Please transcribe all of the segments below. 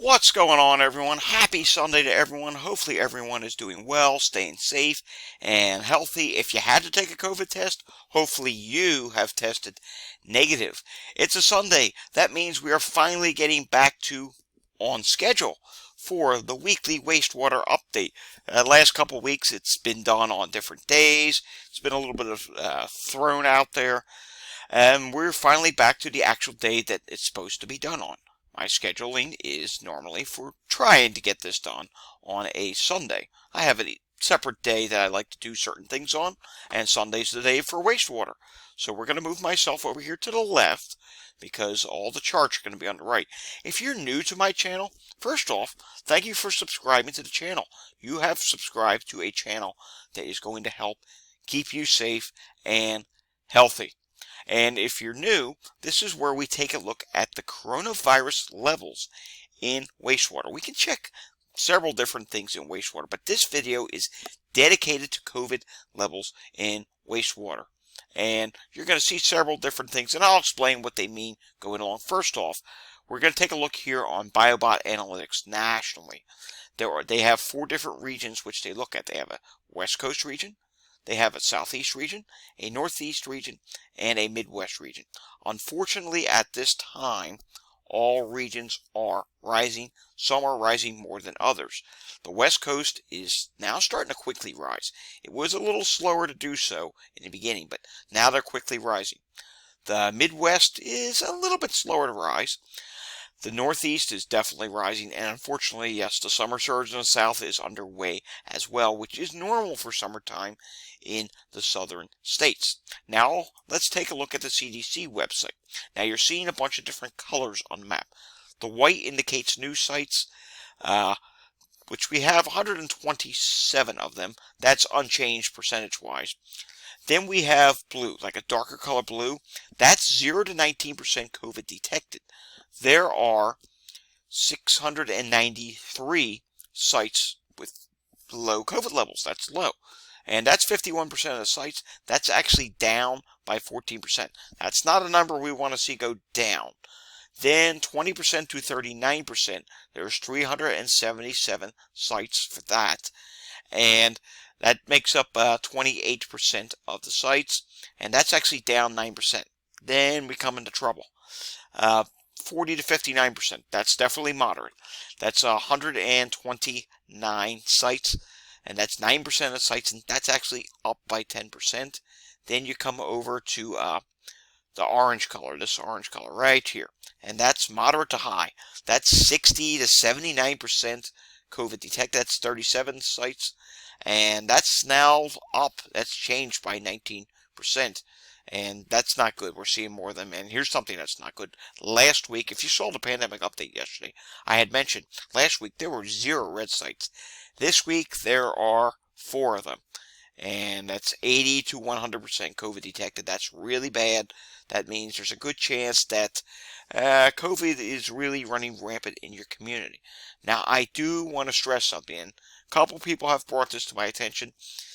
What's going on, everyone? Happy Sunday to everyone. Hopefully everyone is doing well, staying safe and healthy. If you had to take a COVID test, hopefully you have tested negative. It's a Sunday. That means we are finally getting back to on schedule for the weekly wastewater update. Last couple of weeks it's been done on different days. It's been a little bit of thrown out there. And we're finally back to the actual day that it's supposed to be done on. My scheduling is normally for trying to get this done on a Sunday. I have a separate day that I like to do certain things on, and Sunday's the day for wastewater. So we're going to move myself over here to the left because all the charts are going to be on the right. If you're new to my channel, first off, thank you for subscribing to the channel. You have subscribed to a channel that is going to help keep you safe and healthy. And if you're new, this is where we take a look at the coronavirus levels in wastewater. We can check several different things in wastewater, but this video is dedicated to COVID levels in wastewater. And you're going to see several different things, and I'll explain what they mean going along. First off, we're going to take a look here on BioBot Analytics nationally. They have 4 different regions which they look at. They have a West Coast region, they have a Southeast region, a Northeast region, and a Midwest region. Unfortunately, at this time, all regions are rising. Some are rising more than others. The West Coast is now starting to quickly rise. It was a little slower to do so in the beginning, but now they're quickly rising. The Midwest is a little bit slower to rise. The Northeast is definitely rising, and unfortunately, yes, the summer surge in the South is underway as well, which is normal for summertime in the southern states. Now, let's take a look at the CDC website. Now, you're seeing a bunch of different colors on the map. The white indicates new sites, which we have 127 of them. That's unchanged percentage-wise. Then we have blue, like a darker color blue. That's 0 to 19% COVID detected. There are 693 sites with low COVID levels. That's low. And that's 51% of the sites. That's actually down by 14%. That's not a number we want to see go down. Then 20% to 39%. There's 377 sites for that. And that makes up 28% of the sites. And that's actually down 9%. Then we come into trouble. 40 to 59%. That's definitely moderate. That's 129 sites, and that's 9% of sites, and that's actually up by 10%. Then you come over to the orange color, this orange color right here, and that's moderate to high. That's 60 to 79% COVID detected. That's 37 sites, and that's now up. That's changed by 19%. And that's not good. We're seeing more of them. And here's something that's not good. Last week, if you saw the pandemic update yesterday, I had mentioned last week there were 0 red sites. This week there are 4 of them. And that's 80 to 100% COVID detected. That's really bad. That means there's a good chance that COVID is really running rampant in your community. Now, I do want to stress something. And a couple people have brought this to my attention.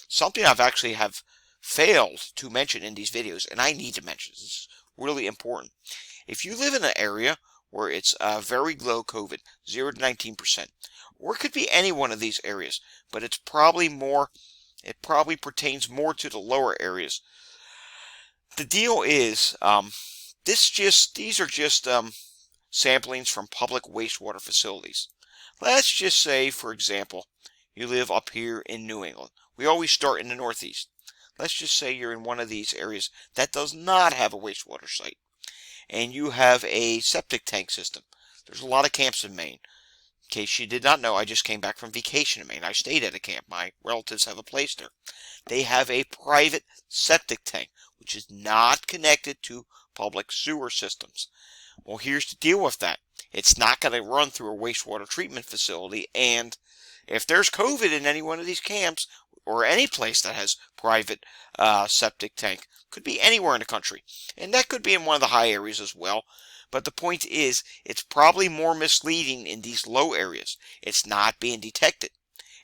Something I've actually have failed to mention in these videos, and I need to mention this. It's really important. If you live in an area where it's very low COVID, 0 to 19%, or it could be any one of these areas, but it probably pertains more to the lower areas. The deal is, these are just samplings from public wastewater facilities. Let's just say, for example, you live up here in New England. We always start in the Northeast. Let's just say you're in one of these areas that does not have a wastewater site, and you have a septic tank system. There's a lot of camps in Maine. In case you did not know, I just came back from vacation in Maine. I stayed at a camp. My relatives have a place there. They have a private septic tank, which is not connected to public sewer systems. Well, here's the deal with that. It's not going to run through a wastewater treatment facility, and if there's COVID in any one of these camps, or any place that has private septic tank, could be anywhere in the country, and that could be in one of the high areas as well. But the point is, it's probably more misleading in these low areas. It's not being detected.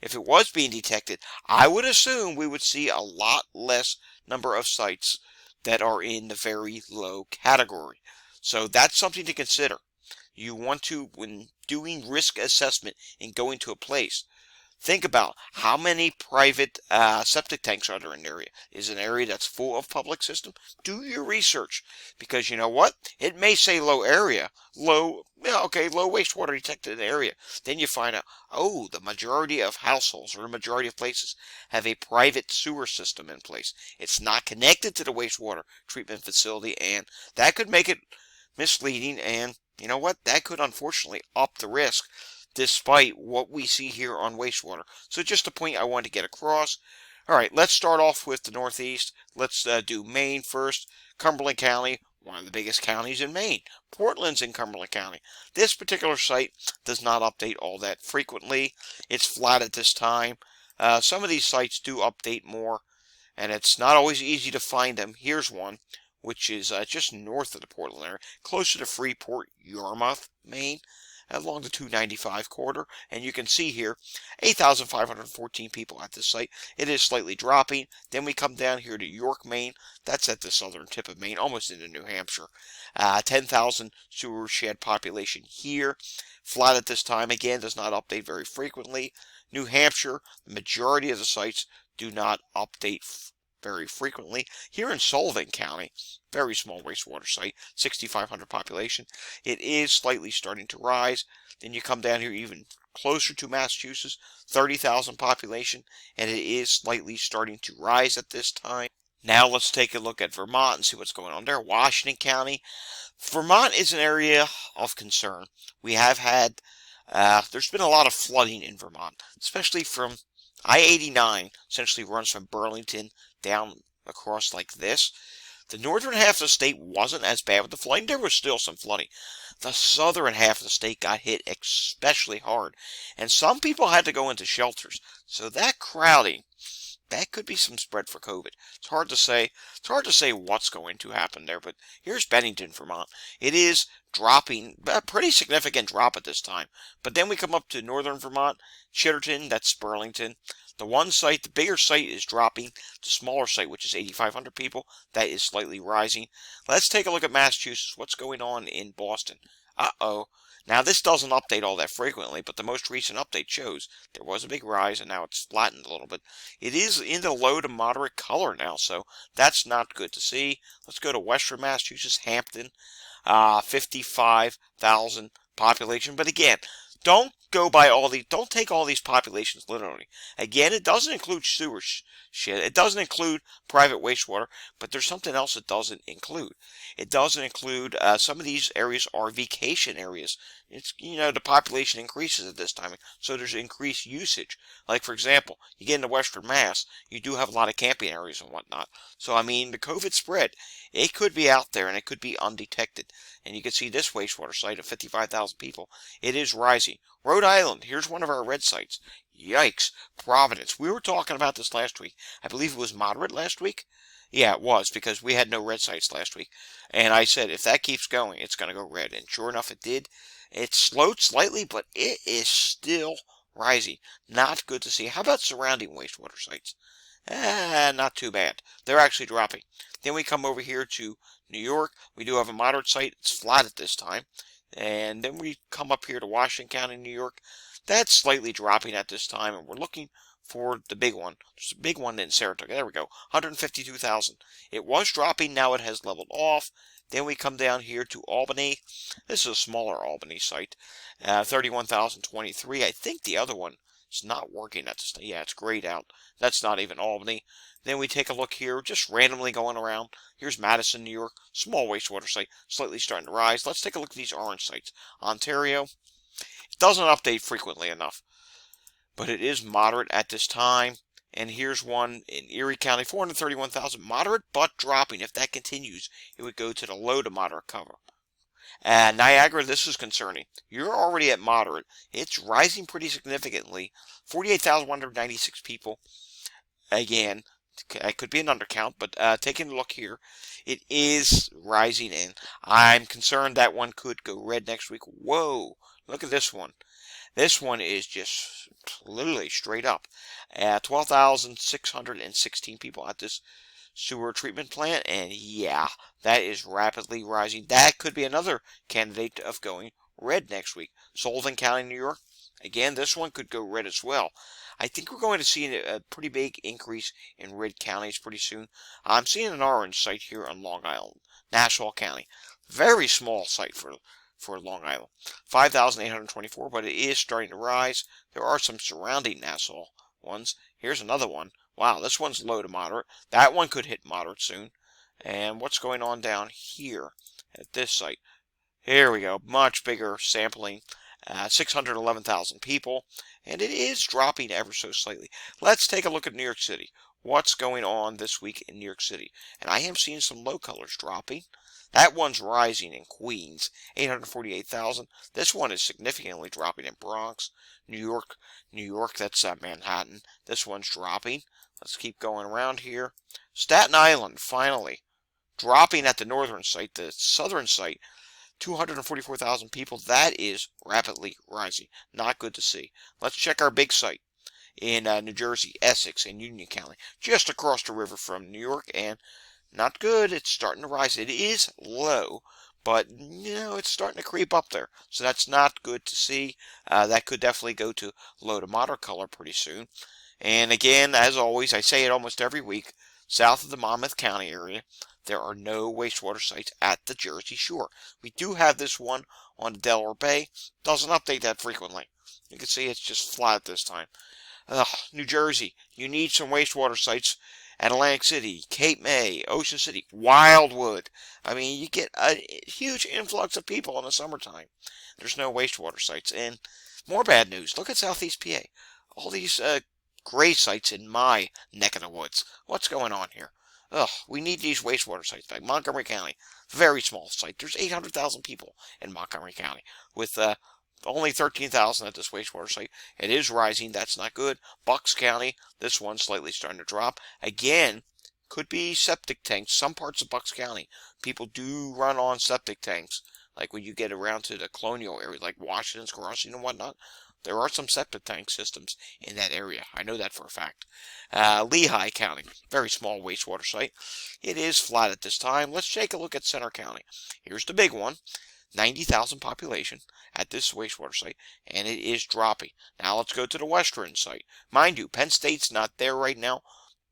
If it was being detected, I would assume we would see a lot less number of sites that are in the very low category. So that's something to consider. You want to, when doing risk assessment in going to a place. Think about how many private septic tanks are there in the area. Is it an area that's full of public system? Do your research, because you know what? It may say low area, low wastewater detected area. Then you find out, oh, the majority of households or the majority of places have a private sewer system in place. It's not connected to the wastewater treatment facility, and that could make it misleading. And you know what? That could unfortunately up the risk, despite what we see here on wastewater. So just a point I want to get across. All right, let's start off with the Northeast. Let's do Maine first. Cumberland County, one of the biggest counties in Maine. Portland's in Cumberland County. This particular site does not update all that frequently. It's flat at this time. Some of these sites do update more, and it's not always easy to find them. Here's one, which is just north of the Portland area, closer to Freeport, Yarmouth, Maine, along the 295 corridor. And you can see here 8,514 people at this site. It is slightly dropping. Then we come down here to York, Maine. That's at the southern tip of Maine, almost into New Hampshire. 10,000 sewer shed population here. Flat at this time. Again, does not update very frequently. New Hampshire, the majority of the sites do not update very frequently. Here in Sullivan County, very small wastewater site, 6,500 population. It is slightly starting to rise. Then you come down here even closer to Massachusetts, 30,000 population, and it is slightly starting to rise at this time. Now let's take a look at Vermont and see what's going on there. Washington County. Vermont is an area of concern. We have had, there's been a lot of flooding in Vermont, especially from I-89, essentially runs from Burlington down across like this. The northern half of the state wasn't as bad with the flooding. There was still some flooding. The southern half of the state got hit especially hard, and some people had to go into shelters. So that crowding, that could be some spread for COVID. It's hard to say. It's hard to say what's going to happen there, but here's Bennington, Vermont. It is dropping, a pretty significant drop at this time. But then we come up to northern Vermont, Chitterton, that's Burlington. The one site, the bigger site, is dropping. The smaller site, which is 8,500 people, that is slightly rising. Let's take a look at Massachusetts. What's going on in Boston? Uh-oh. Now, this doesn't update all that frequently, but the most recent update shows there was a big rise, and now it's flattened a little bit. It is in the low to moderate color now, so that's not good to see. Let's go to Western Massachusetts, Hampton, 55,000 population. But again, don't go by don't take all these populations literally. Again, it doesn't include sewer shit. It doesn't include private wastewater, but there's something else it doesn't include. It doesn't include, some of these areas are vacation areas. It's, the population increases at this time, so there's increased usage. Like, for example, you get into Western Mass, you do have a lot of camping areas and whatnot. So, I mean, the COVID spread, it could be out there and it could be undetected. And you can see this wastewater site of 55,000 people. It is rising. Rhode Island, here's one of our red sites. Yikes. Providence. We were talking about this last week. I believe it was moderate last week. Yeah, it was, because we had no red sites last week. And I said, if that keeps going, it's going to go red. And sure enough, it did. It slowed slightly, but it is still rising. Not good to see. How about surrounding wastewater sites? Not too bad. They're actually dropping. Then we come over here to New York. We do have a moderate site. It's flat at this time. And then we come up here to Washington County, New York. That's slightly dropping at this time, and we're looking for the big one. There's a big one in Saratoga. There we go. 152,000. It was dropping. Now it has leveled off. Then we come down here to Albany. This is a smaller Albany site. 31,023. I think the other one is not working at this. Yeah, it's grayed out. That's not even Albany. Then we take a look here, just randomly going around. Here's Madison, New York. Small wastewater site, slightly starting to rise. Let's take a look at these orange sites. Ontario. It doesn't update frequently enough, but it is moderate at this time. And here's one in Erie County, 431,000. Moderate, but dropping. If that continues, it would go to the low to moderate cover. Niagara, this is concerning. You're already at moderate. It's rising pretty significantly. 48,196 people. Again, it could be an undercount, but taking a look here, it is rising in. I'm concerned that one could go red next week. Whoa, look at this one. This one is just literally straight up. 12,616 people at this sewer treatment plant, and yeah, that is rapidly rising. That could be another candidate of going red next week. Sullivan County, New York, again, this one could go red as well. I think we're going to see a pretty big increase in red counties pretty soon. I'm seeing an orange site here on Long Island, Nassau County. Very small site for Long Island, 5,824, but it is starting to rise. There are some surrounding Nassau ones. Here's another one. Wow, this one's low to moderate. That one could hit moderate soon. And what's going on down here at this site? Here we go, much bigger sampling, 611,000 people, and it is dropping ever so slightly. Let's take a look at New York City. What's going on this week in New York City? And I am seeing some low colors dropping. That one's rising in Queens, 848,000. This one is significantly dropping in Bronx, New York, that's Manhattan. This one's dropping. Let's keep going around here. Staten Island, finally, dropping at the northern site. The southern site, 244,000 people. That is rapidly rising. Not good to see. Let's check our big site in New Jersey, Essex, and Union County, just across the river from New York, and not good. It's starting to rise. It is low, but it's starting to creep up there. So that's not good to see. That could definitely go to low to moderate color pretty soon. And again, as always, I say it almost every week, south of the Monmouth County area, there are no wastewater sites at the Jersey Shore. We do have this one on the Delaware Bay. Doesn't update that frequently. You can see it's just flat this time. New Jersey, you need some wastewater sites at Atlantic City, Cape May, Ocean City, Wildwood. I mean, you get a huge influx of people in the summertime. There's no wastewater sites. And more bad news. Look at Southeast PA. All these gray sites in my neck of the woods. What's going on here? We need these wastewater sites back. Montgomery County, very small site. There's 800,000 people in Montgomery County with only 13,000 at this wastewater site. It is rising. That's not good. Bucks County, this one's slightly starting to drop. Again, could be septic tanks. Some parts of Bucks County, people do run on septic tanks. Like when you get around to the colonial area, like Washington's Crossing and whatnot, there are some septic tank systems in that area. I know that for a fact. Lehigh County, very small wastewater site. It is flat at this time. Let's take a look at Center County. Here's the big one. 90,000 population at this wastewater site, and it is dropping. Now let's go to the western site. Mind you, Penn State's not there right now,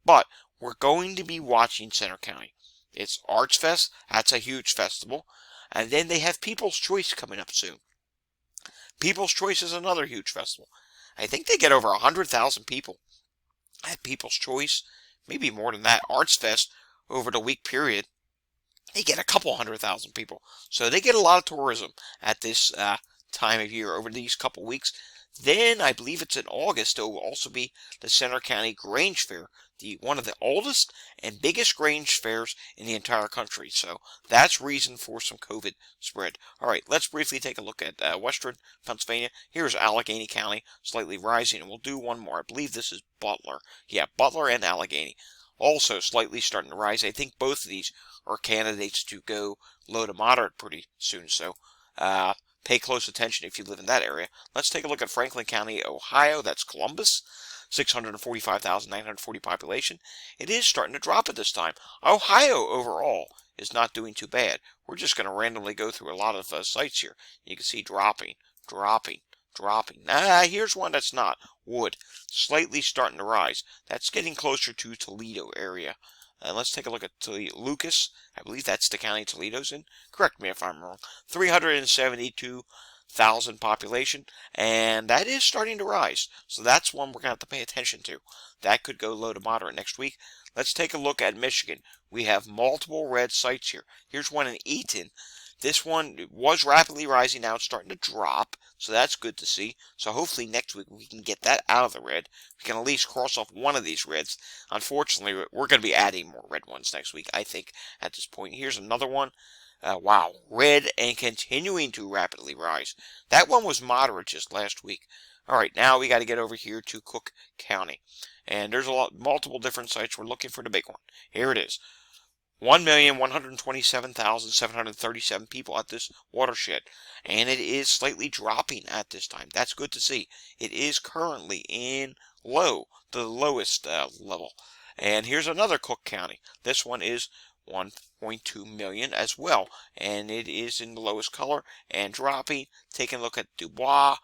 but we're going to be watching Center County. It's Arts Fest. That's a huge festival. And then they have People's Choice coming up soon. People's Choice is another huge festival. I think they get over 100,000 people at People's Choice. Maybe more than that. Arts Fest, over the week period, they get a couple 100,000 people. So they get a lot of tourism at this time of year over these couple weeks. Then, I believe it's in August, there will also be the Center County Grange Fair, one of the oldest and biggest Grange fairs in the entire country. So that's reason for some COVID spread. All right, let's briefly take a look at western Pennsylvania. Here's Allegheny County, slightly rising, and we'll do one more. I believe this is Butler. Yeah, Butler and Allegheny. Also slightly starting to rise. I think both of these are candidates to go low to moderate pretty soon. So pay close attention if you live in that area. Let's take a look at Franklin County, Ohio. That's Columbus. 645,940 population. It is starting to drop at this time. Ohio overall is not doing too bad. We're just going to randomly go through a lot of sites here. You can see dropping. Here's one that's not. Wood. Slightly starting to rise. That's getting closer to Toledo area. Let's take a look at Lucas. I believe that's the county Toledo's in. Correct me if I'm wrong. 372,000 population, and that is starting to rise. So that's one we're going to have to pay attention to. That could go low to moderate next week. Let's take a look at Michigan. We have multiple red sites here. Here's one in Eaton. This one was rapidly rising. Now it's starting to drop, so that's good to see. So hopefully next week we can get that out of the red. We can at least cross off one of these reds. Unfortunately, we're going to be adding more red ones next week, I think, at this point. Here's another one. Wow, red and continuing to rapidly rise. That one was moderate just last week. All right, now we got to get over here to Cook County. And there's multiple different sites. We're looking for the big one. Here it is. 1,127,737 people at this watershed, and it is slightly dropping at this time. That's good to see. It is currently in the lowest level. And here's another Cook County. This one is 1.2 million as well, and it is in the lowest color and dropping. Taking a look at Dubois,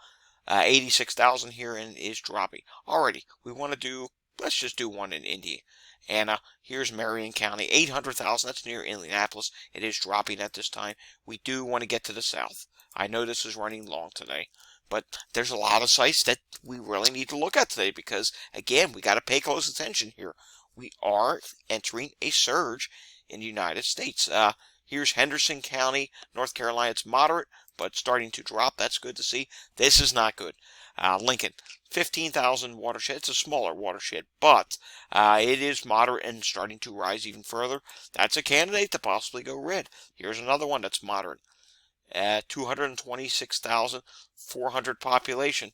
86,000 here and is dropping. Alrighty, we want to do, let's just do one in Indiana. Here's Marion County, 800,000. That's near Indianapolis. It is dropping at this time. We do want to get to the south. I know this is running long today, but there's a lot of sites that we really need to look at today because, again, we got to pay close attention here. We are entering a surge in the United States. Here's Henderson County, North Carolina. It's moderate, but starting to drop. That's good to see. This is not good. Lincoln, 15,000 watershed. It's a smaller watershed, but it is moderate and starting to rise even further. That's a candidate to possibly go red. Here's another one that's moderate. 226,400 population,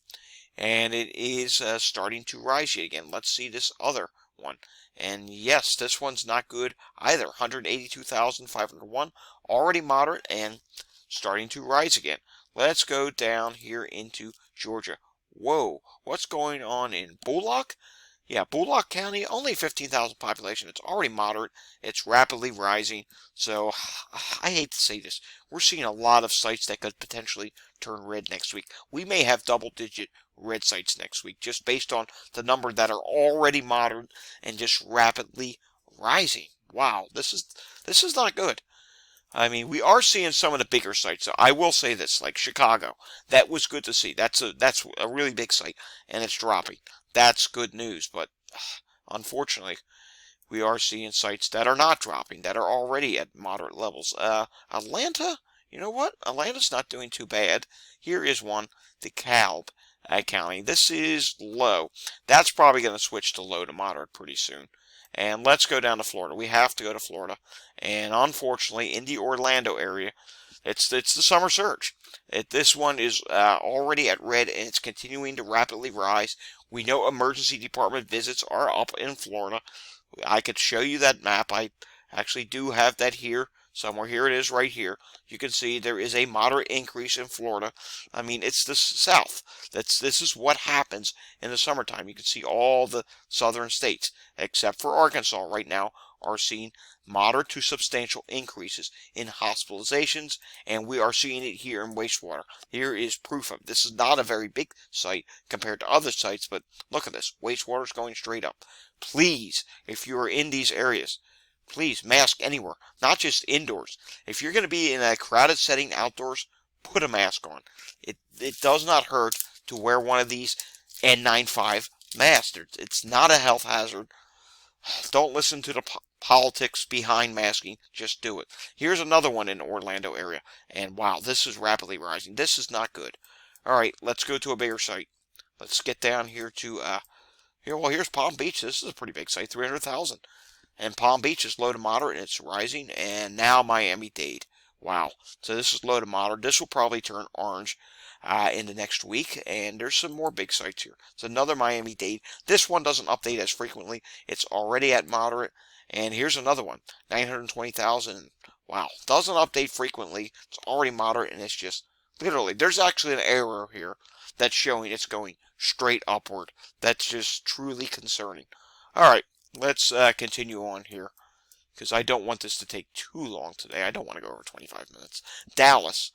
and it is starting to rise yet again. Let's see this other one. And yes, this one's not good either. 182,501, already moderate and starting to rise again. Let's go down here into Georgia. Whoa, what's going on in Bullock? Yeah, Bullock County, only 15,000 population. It's already moderate. It's rapidly rising. So, I hate to say this. We're seeing a lot of sites that could potentially turn red next week. We may have double-digit red sites next week, just based on the number that are already moderate and just rapidly rising. Wow, this is not good. I mean, we are seeing some of the bigger sites. I will say this, like Chicago, that was good to see. That's a really big site, and it's dropping. That's good news, but unfortunately, we are seeing sites that are not dropping, that are already at moderate levels. Atlanta, you know what? Atlanta's not doing too bad. Here is one, DeKalb County. This is low. That's probably going to switch to low to moderate pretty soon. And let's go down to Florida. We have to go to Florida. And unfortunately, in the Orlando area, it's the summer surge. This one is already at red, and it's continuing to rapidly rise. We know emergency department visits are up in Florida. I could show you that map. I actually do have that here somewhere. Here it is right here. You can see there is a moderate increase in Florida. I mean, it's the south. This is what happens in the summertime. You can see all the southern states, except for Arkansas right now, are seeing moderate to substantial increases in hospitalizations, and we are seeing it here in Wastewater. Here is proof of it. This is not a very big site compared to other sites, but look at this. Wastewater is going straight up. Please, if you are in these areas, please mask anywhere, not just indoors. If you're going to be in a crowded setting outdoors, put a mask on. It does not hurt to wear one of these N95 masks. It's not a health hazard. Don't listen to the politics behind masking. Just do it. Here's another one in the Orlando area. And wow, this is rapidly rising. This is not good. All right, let's go to a bigger site. Let's get down here to, here's Palm Beach. This is a pretty big site, 300,000. And Palm Beach is low to moderate, and it's rising. And now Miami-Dade. Wow. So this is low to moderate. This will probably turn orange in the next week. And there's some more big sites here. It's another Miami-Dade. This one doesn't update as frequently. It's already at moderate. And here's another one, 920,000. Wow. Doesn't update frequently. It's already moderate, and it's just literally, there's actually an arrow here that's showing it's going straight upward. That's just truly concerning. All right. Let's continue on here, because I don't want this to take too long today. I don't want to go over 25 minutes. Dallas,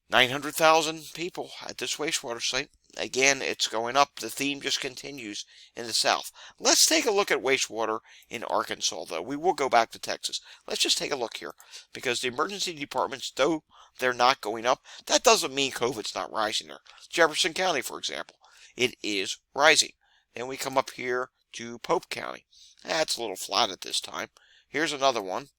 900,000 people at this wastewater site. Again, it's going up. The theme just continues in the south. Let's take a look at wastewater in Arkansas, though. We will go back to Texas. Let's just take a look here, because the emergency departments, though they're not going up, that doesn't mean COVID's not rising there. Jefferson County, for example, it is rising. Then we come up here to Pope County. That's a little flat at this time. Here's another one.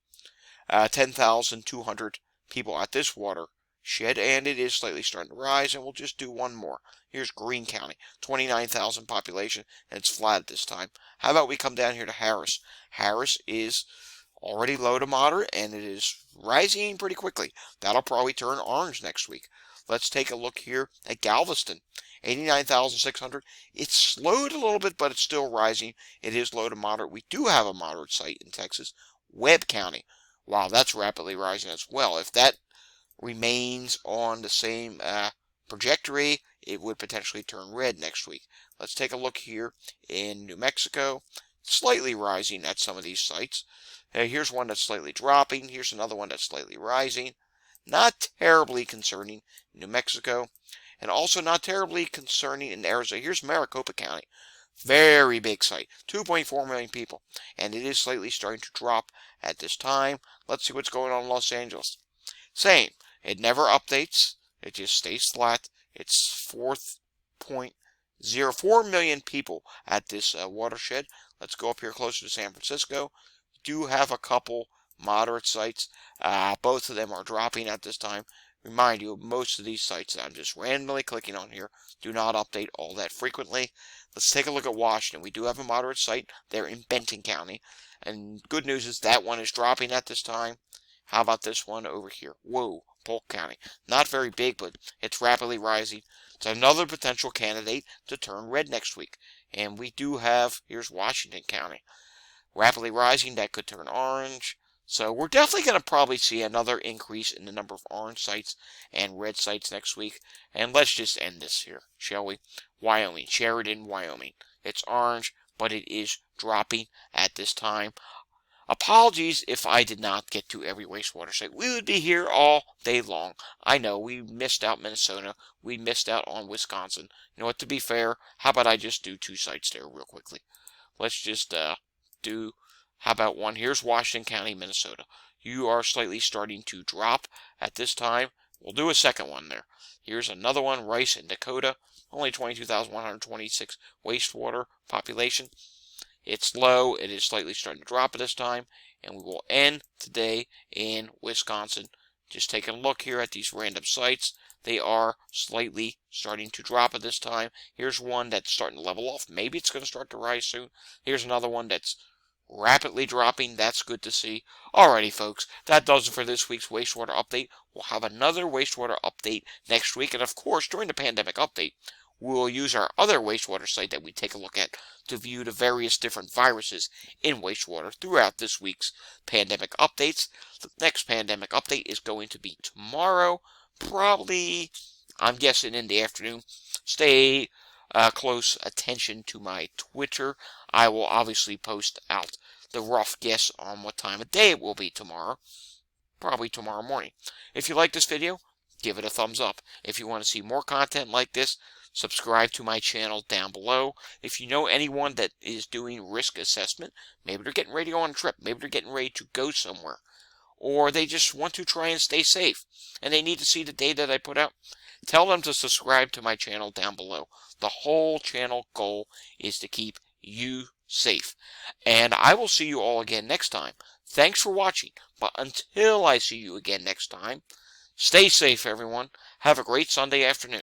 10,200 people at this watershed, and it is slightly starting to rise, and we'll just do one more. Here's Greene County, 29,000 population, and it's flat at this time. How about we come down here to Harris? Harris is already low to moderate, and it is rising pretty quickly. That'll probably turn orange next week. Let's take a look here at Galveston. 89,600. It's slowed a little bit, but it's still rising. It is low to moderate. We do have a moderate site in Texas, Webb County. Wow, that's rapidly rising as well. If that remains on the same trajectory, it would potentially turn red next week. Let's take a look here in New Mexico. slightly rising at some of these sites. Here's one that's slightly dropping. Here's another one that's slightly rising. Not terribly concerning in New Mexico, and also not terribly concerning in Arizona. Here's Maricopa County. Very big site, 2.4 million people, and it is slightly starting to drop at this time. Let's see what's going on in Los Angeles. Same. It never updates. It just stays flat. It's 4.04 million people at this watershed. Let's go up here closer to San Francisco. We do have a couple moderate sites. Both of them are dropping at this time. Remind you, most of these sites that I'm just randomly clicking on here do not update all that frequently. Let's take a look at Washington. We do have a moderate site there in Benton County. And good news is that one is dropping at this time. How about this one over here? Whoa, Polk County. Not very big, but it's rapidly rising. It's another potential candidate to turn red next week. And we do have, here's Washington County. Rapidly rising, that could turn orange. So we're definitely going to probably see another increase in the number of orange sites and red sites next week. And let's just end this here, shall we? Wyoming, Sheridan, Wyoming. It's orange, but it is dropping at this time. Apologies if I did not get to every wastewater site. We would be here all day long. I know, we missed out Minnesota. We missed out on Wisconsin. You know what, to be fair, how about I just do 2 sites there real quickly? Let's just do... How about one? Here's Washington County, Minnesota. You are slightly starting to drop at this time. We'll do a second one there. Here's another one, Rice in Dakota. Only 22,126 wastewater population. It's low. It is slightly starting to drop at this time. And we will end today in Wisconsin. Just taking a look here at these random sites. They are slightly starting to drop at this time. Here's one that's starting to level off. Maybe it's going to start to rise soon. Here's another one that's rapidly dropping. That's good to see. Alrighty, folks, that does it for this week's wastewater update. We'll have another wastewater update next week, and of course, during the pandemic update, we'll use our other wastewater site that we take a look at to view the various different viruses in wastewater throughout this week's pandemic updates. The next pandemic update is going to be tomorrow, probably, I'm guessing, in the afternoon. Stay close attention to my Twitter. I will obviously post out the rough guess on what time of day it will be tomorrow. Probably tomorrow morning. If you like this video, give it a thumbs up. If you want to see more content like this, subscribe to my channel down below. If you know anyone that is doing risk assessment, maybe they're getting ready to go on a trip, maybe they're getting ready to go somewhere, or they just want to try and stay safe, and they need to see the data that I put out, tell them to subscribe to my channel down below. The whole channel goal is to keep you safe. And I will see you all again next time. Thanks for watching. But until I see you again next time, stay safe, everyone. Have a great Sunday afternoon.